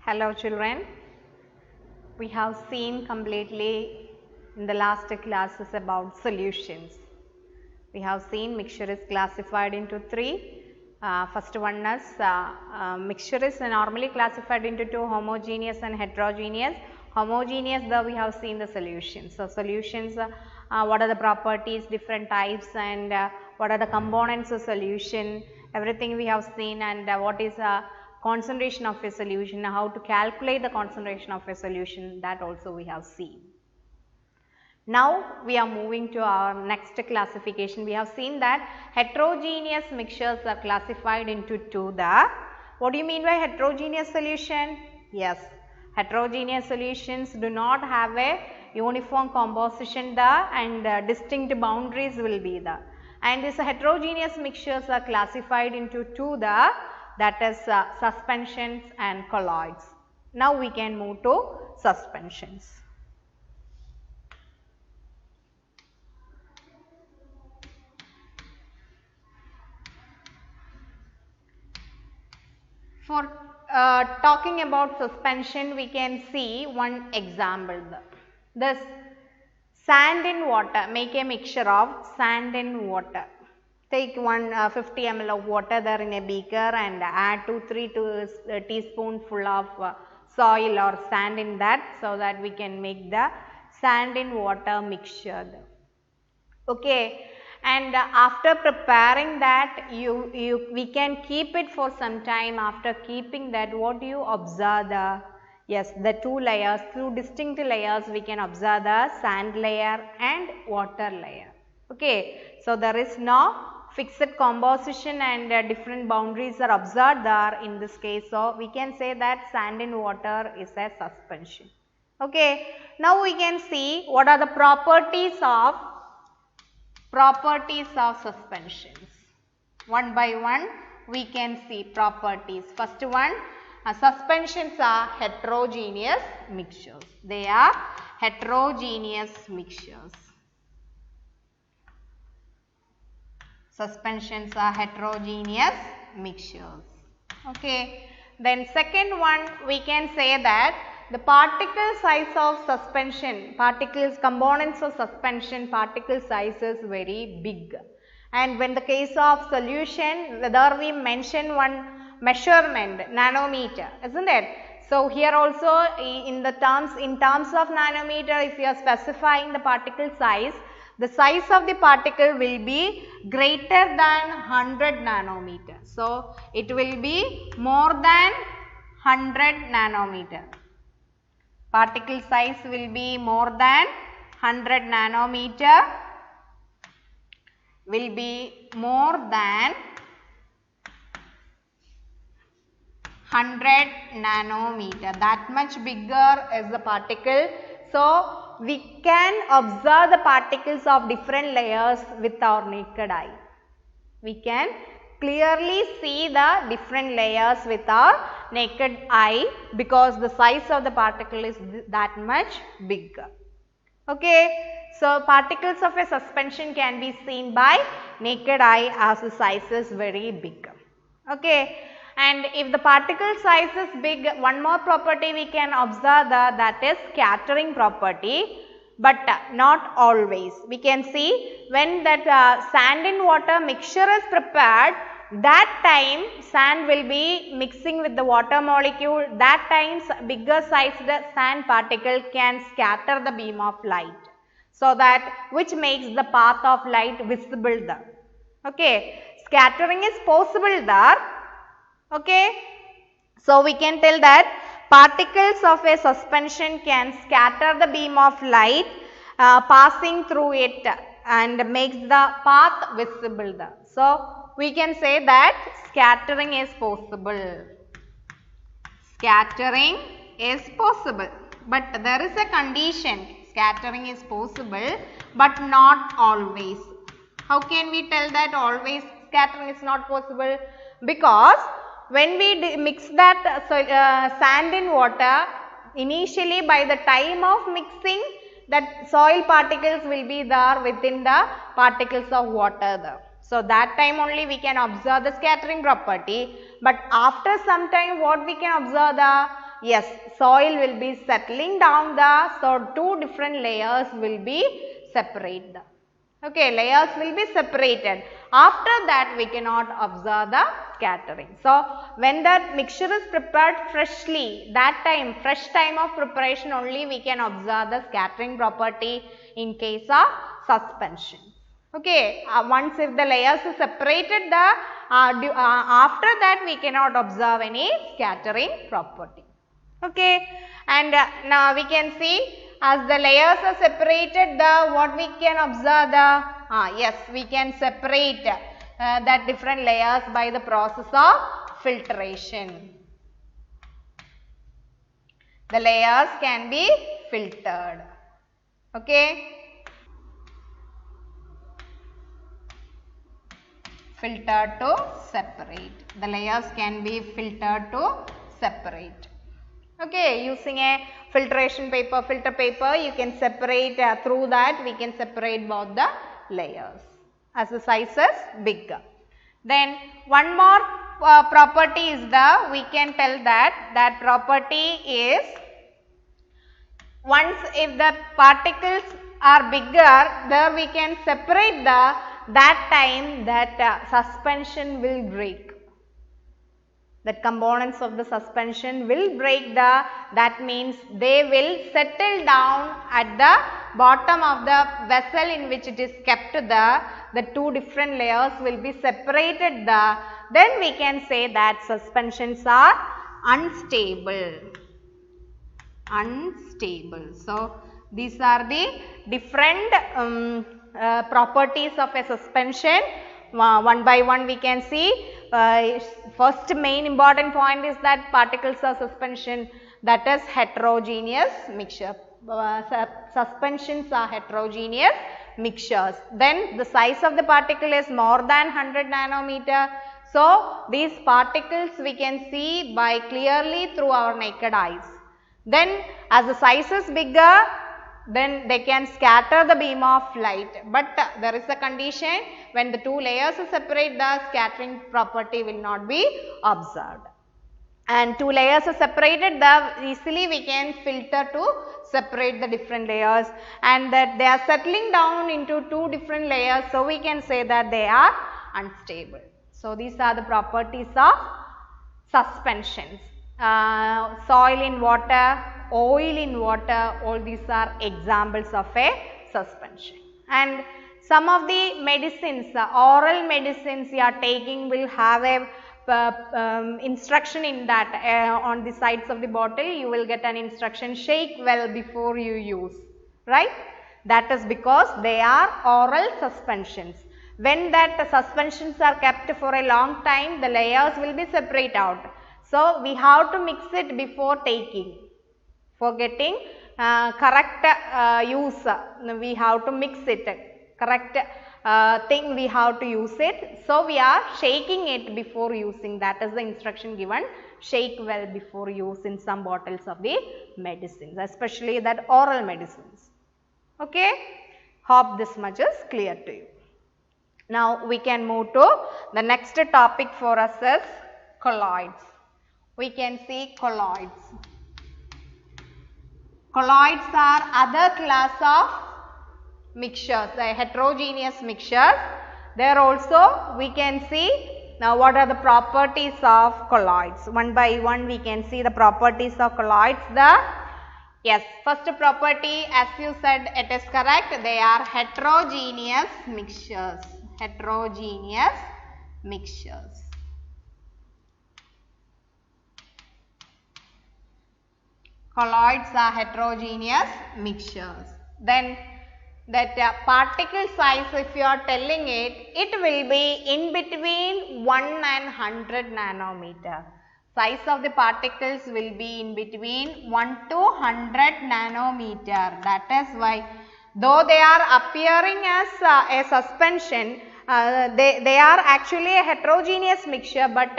Hello children, we have seen completely in the last classes about solutions. We have seen mixture is classified into three. First one is mixture is normally classified into two, homogeneous and heterogeneous. Homogeneous, though we have seen the solutions. So solutions, what are the properties, different types, and what are the components of solution, everything we have seen, and what is concentration of a solution, how to calculate the concentration of a solution, that also we have seen. Now we are moving to our next classification. We have seen that heterogeneous mixtures are classified into two. What do you mean by heterogeneous solution? Yes, heterogeneous solutions do not have a uniform composition and distinct boundaries will be there. And these heterogeneous mixtures are classified into two, that is suspensions and colloids. Now we can move to suspensions. For talking about suspension, we can see one example. This sand in water, make a mixture of sand in water. Take 50 ml of water there in a beaker and add 2-3 teaspoonful of soil or sand in that, so that we can make the sand in water mixture. Okay. And after preparing that, we can keep it for some time. After keeping that, what do you observe? Yes, the two layers, two distinct layers, we can observe the sand layer and water layer. Okay, so there is no fixed composition and different boundaries are observed there in this case. So we can say that sand in water is a suspension. Okay, now we can see what are the properties of suspensions. One by one we can see properties. First one, suspensions are heterogeneous mixtures. They are heterogeneous mixtures. Suspensions are heterogeneous mixtures. Okay. Then second one, we can say that the particle size of suspension, components of suspension, particle size is very big. And when the case of solution, whether we mention one measurement, nanometer, isn't it? So here also in terms of nanometer, if you are specifying the particle size, the size of the particle will be greater than 100 nanometer. So it will be more than 100 nanometer. Particle size will be more than 100 nanometer, will be more than 100 nanometer. That much bigger is the particle. So we can observe the particles of different layers with our naked eye. We can clearly see the different layers with our naked eye because the size of the particle is that much bigger. Okay. So particles of a suspension can be seen by naked eye as the size is very big. Okay. And if the particle size is big, one more property we can observe, that is scattering property, but not always. We can see when that sand in water mixture is prepared, that time sand will be mixing with the water molecule, that time bigger sized sand particle can scatter the beam of light. So that which makes the path of light visible there. Okay. Scattering is possible there. Okay. So we can tell that particles of a suspension can scatter the beam of light passing through it and makes the path visible there. So we can say that scattering is possible. Scattering is possible, but there is a condition. Scattering is possible, but not always. How can we tell that always scattering is not possible? Because when we mix that sand in water, initially by the time of mixing, that soil particles will be there within the particles of water there. So that time only we can observe the scattering property, but after some time what we can observe, yes, soil will be settling down so two different layers will be separated. Okay, layers will be separated. After that, we cannot observe the scattering. So, when the mixture is prepared freshly, that time, fresh time of preparation only we can observe the scattering property in case of suspension. Okay, once if the layers is separated, after that we cannot observe any scattering property. Okay, and now we can see as the layers are separated, what we can observe yes, we can separate that different layers by the process of filtration. The layers can be filtered. Okay. Filtered to separate. The layers can be filtered to separate. Okay, using a filtration paper, filter paper, you can separate through that we can separate both the layers as the size is bigger. Then one more property is we can tell that property is once if the particles are bigger, there we can separate that time that suspension will break. That components of the suspension will break that means they will settle down at the bottom of the vessel in which it is kept. The two different layers will be separated. Then we can say that suspensions are unstable. Unstable. So, these are the different properties of a suspension. One by one we can see. First main important point is that particles of suspension, that is heterogeneous mixture. Suspensions are heterogeneous mixtures. Then the size of the particle is more than 100 nanometer. So, these particles we can see by clearly through our naked eyes. Then as the size is bigger, then they can scatter the beam of light, but there is a condition when the two layers are separate, the scattering property will not be observed. And two layers are separated, easily we can filter to separate the different layers, and that they are settling down into two different layers, so we can say that they are unstable. So, these are the properties of suspensions. Soil in water, oil in water, all these are examples of a suspension. And some of the medicines, oral medicines you are taking will have a instruction in that on the sides of the bottle you will get an instruction, shake well before you use, right. That is because they are oral suspensions. When that suspensions are kept for a long time, the layers will be separate out. So, we have to mix it before taking. For getting correct use, we have to mix it, correct thing we have to use it. So, we are shaking it before using, that is the instruction given, shake well before use in some bottles of the medicines, especially that oral medicines. Okay. Hope this much is clear to you. Now, we can move to the next topic for us is colloids. We can see colloids. Colloids are other class of mixtures, heterogeneous mixtures. There also we can see now what are the properties of colloids. One by one we can see the properties of colloids. Yes, first property, as you said, it is correct, they are heterogeneous mixtures. Heterogeneous mixtures. Colloids are heterogeneous mixtures. Then that particle size, if you are telling it, it will be in between 1 and 100 nanometer. Size of the particles will be in between 1 to 100 nanometer. That is why, though they are appearing as a suspension, they are actually a heterogeneous mixture, but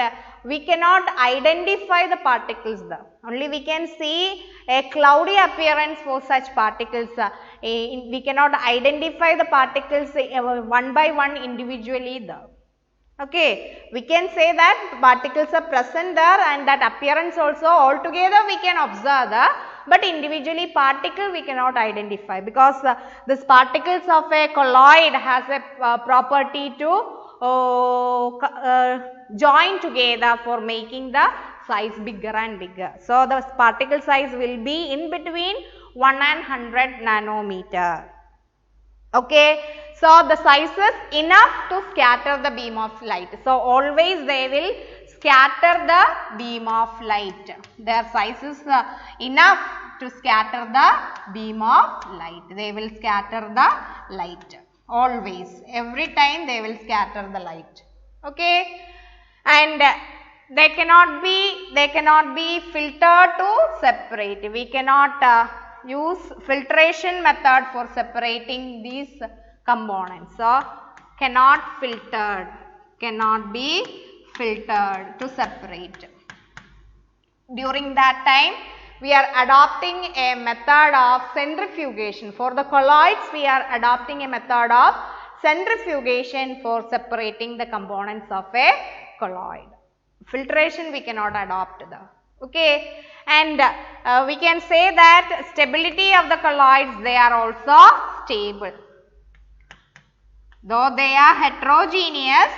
we cannot identify the particles there. Only we can see a cloudy appearance for such particles. We cannot identify the particles one by one individually there. Okay, we can say that particles are present there and that appearance also altogether we can observe the, but individually particle we cannot identify because this particles of a colloid has a property to join together for making the size bigger and bigger. So, the particle size will be in between 1 and 100 nanometer. Okay. So, the size is enough to scatter the beam of light. So, always they will scatter the beam of light. Their size is enough to scatter the beam of light. They will scatter the light. Always. Every time they will scatter the light. Okay. And they cannot be filtered to separate. We cannot use filtration method for separating these components. So, cannot be filtered to separate. During that time, we are adopting a method of centrifugation. For the colloids, we are adopting a method of centrifugation for separating the components of a colloid. Filtration we cannot adopt the. Okay. And we can say that stability of the colloids, they are also stable. Though they are heterogeneous,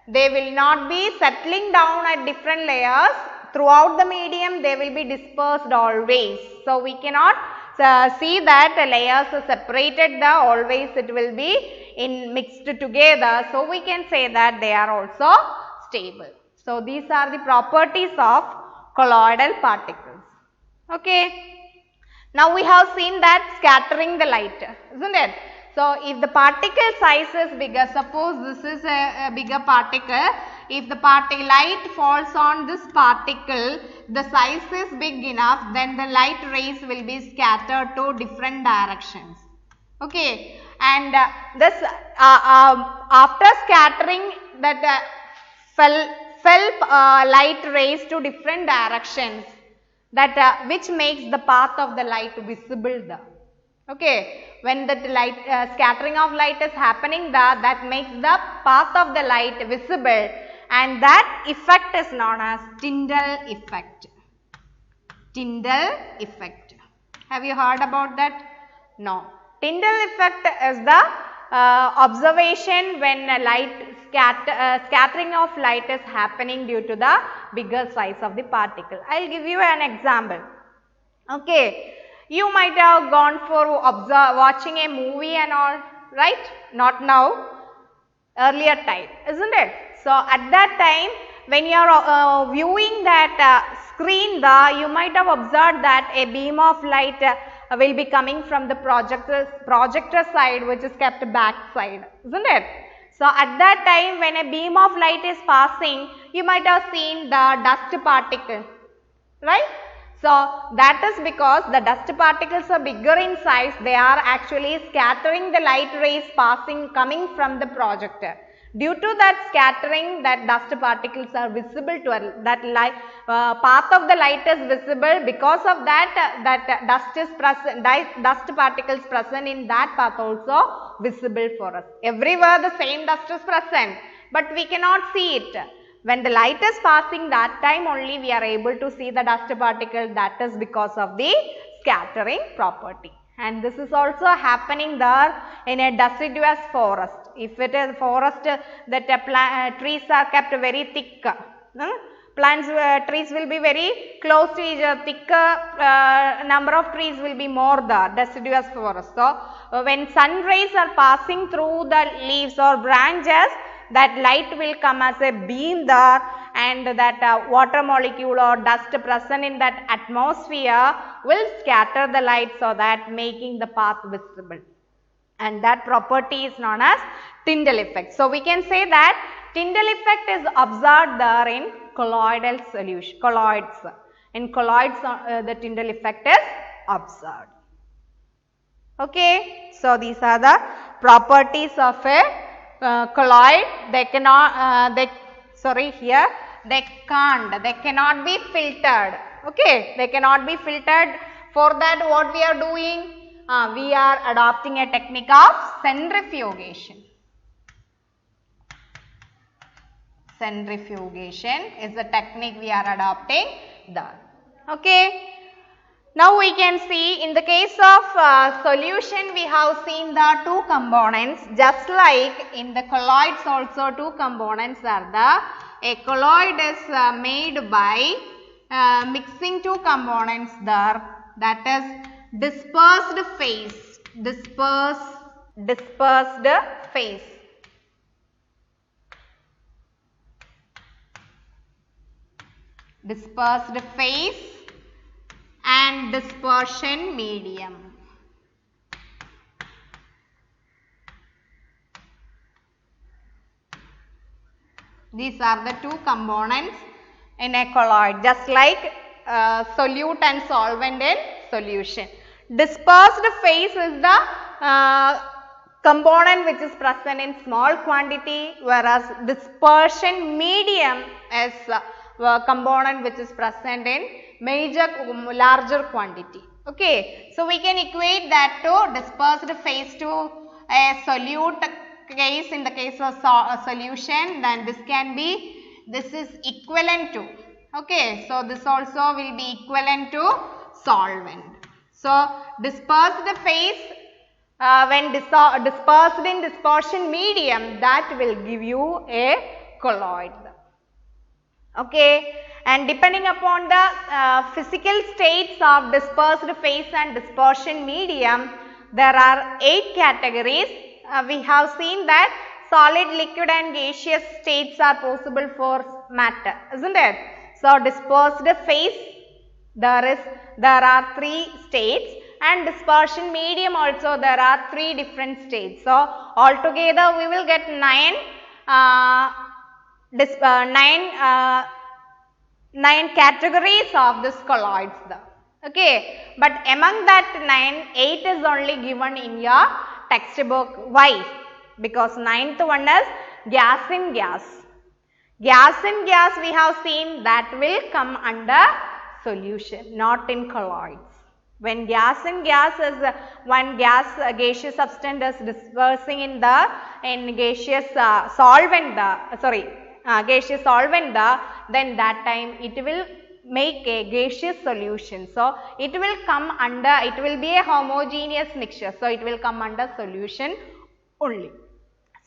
they will not be settling down at different layers. Throughout the medium, they will be dispersed always. So, we cannot see that layers are separated, always it will be mixed together. So, we can say that they are also stable. So, these are the properties of colloidal particles. Okay. Now, we have seen that scattering the light, isn't it? So, if the particle size is bigger, suppose this is a bigger particle, if the light falls on this particle, the size is big enough, then the light rays will be scattered to different directions. Okay. And this after scattering that light rays to different directions, that which makes the path of the light visible there. Okay. When the light scattering of light is happening there, that makes the path of the light visible, and that effect is known as Tyndall effect. Tyndall effect. Have you heard about that? No. Tyndall effect is the observation when scattering of light is happening due to the bigger size of the particle. I will give you an example. Okay. You might have gone for watching a movie and all, right? Not now, earlier time, isn't it? So, at that time, when you are viewing that screen there, you might have observed that a beam of light will be coming from the projector side, which is kept back side, isn't it? So, at that time, when a beam of light is passing, you might have seen the dust particle, right? So, that is because the dust particles are bigger in size, they are actually scattering the light rays coming from the projector. Due to that scattering, that dust particles are visible to us, that path of the light is visible. Because of that, dust particles present in that path also visible for us. Everywhere the same dust is present, but we cannot see it. When the light is passing, that time only we are able to see the dust particle. That is because of the scattering property. And this is also happening there in a deciduous forest. If it is forest that trees are kept very thick, trees will be very close to each other, thicker number of trees will be more there, deciduous forest. So, when sun rays are passing through the leaves or branches, that light will come as a beam there, and that water molecule or dust present in that atmosphere will scatter the light, so that making the path visible, and that property is known as Tyndall effect. So, we can say that Tyndall effect is observed there in colloidal solution, colloids. In colloids the Tyndall effect is observed. Okay. So, these are the properties of a colloid. They cannot, they cannot be filtered. Okay, they cannot be filtered. For that, what we are doing? We are adopting a technique of centrifugation. Centrifugation is the technique we are adopting there. Okay. Now we can see in the case of solution we have seen the two components, just like in the colloids also two components are the, a colloid is made by mixing two components there, that is dispersed phase, dispersed phase. Dispersed phase and dispersion medium. These are the two components in a colloid, just like solute and solvent in solution. Dispersed phase is the component which is present in small quantity, whereas dispersion medium is component which is present in larger quantity. Okay, so we can equate that to dispersed phase to a solute case in the case of solution, then this is equivalent to, okay, so this also will be equivalent to solvent. So dispersed phase when dispersed in dispersion medium, that will give you a colloid. Okay, and depending upon the physical states of dispersed phase and dispersion medium, there are 8 categories. We have seen that solid, liquid and gaseous states are possible for matter, isn't it? So dispersed phase, there are 3 states, and dispersion medium also there are 3 different states. So altogether we will get 9 categories of this colloids there. Okay, but among that 9, 8 is only given in your textbook. Why? Because 9th one is gas in gas. Gas in gas we have seen that will come under solution, not in colloids. When gas in gas is one gaseous substance is dispersing in gaseous solvent, gaseous solvent, then that time it will make a gaseous solution. So it will come under, it will be a homogeneous mixture. So it will come under solution only.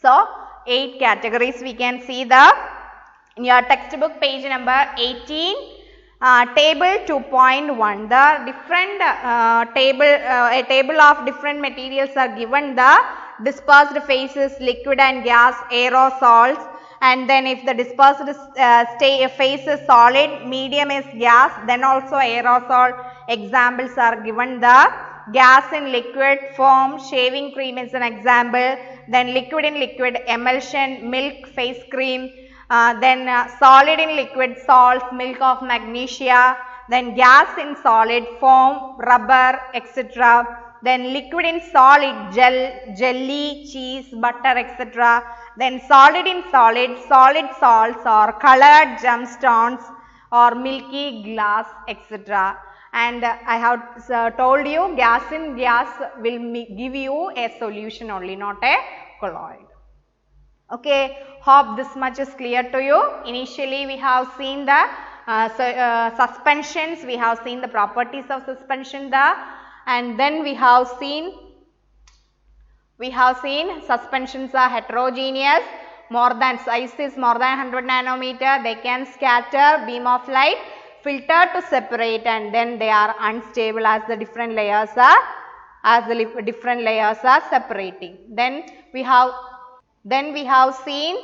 So 8 categories we can see in your textbook page number 18. Table 2.1, the different a table of different materials are given, the dispersed phases, liquid and gas, aerosols, and then if the dispersed phase is solid, medium is gas, then also aerosol. Examples are given, the gas in liquid form, shaving cream is an example, then liquid in liquid, emulsion, milk, face cream, then solid in liquid, salts, milk of magnesia, then gas in solid form, rubber, etc. Then liquid in solid, gel, jelly, cheese, butter, etc. Then solid in solid, solid salts or colored gemstones or milky glass, etc. And I have told you gas in gas will give you a solution only, not a colloid. Okay, hope this much is clear to you. Initially we have seen the suspensions, we have seen the properties of suspension there, and then we have seen suspensions are heterogeneous, size is more than 100 nanometer, they can scatter beam of light, filter to separate, and then they are unstable as the different layers are separating. Then we have seen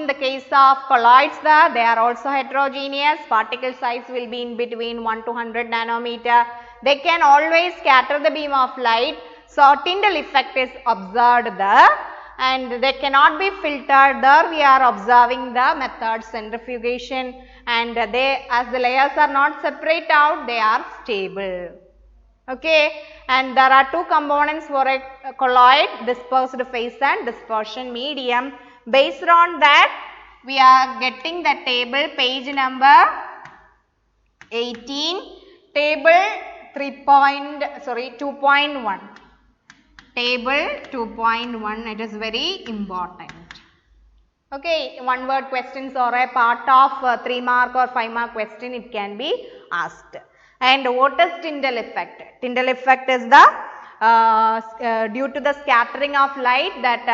the case of colloids there, they are also heterogeneous, particle size will be in between 1 to 100 nanometer. They can always scatter the beam of light, so Tyndall effect is observed there, and they cannot be filtered there. We are observing the method centrifugation, and they, as the layers are not separate out, they are stable. Okay, and there are 2 components for a colloid, dispersed phase and dispersion medium. Based on that, we are getting the table, page number 18, table 2.1. Table 2.1, it is very important. Okay, one word questions or a part of 3 mark or 5 mark question it can be asked. And what is Tyndall effect? Tyndall effect is the due to the scattering of light, that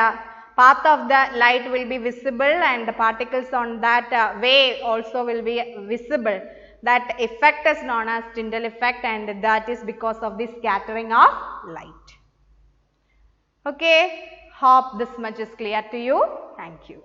path of the light will be visible and the particles on that way also will be visible. That effect is known as Tyndall effect, and that is because of the scattering of light. Okay, hope this much is clear to you. Thank you.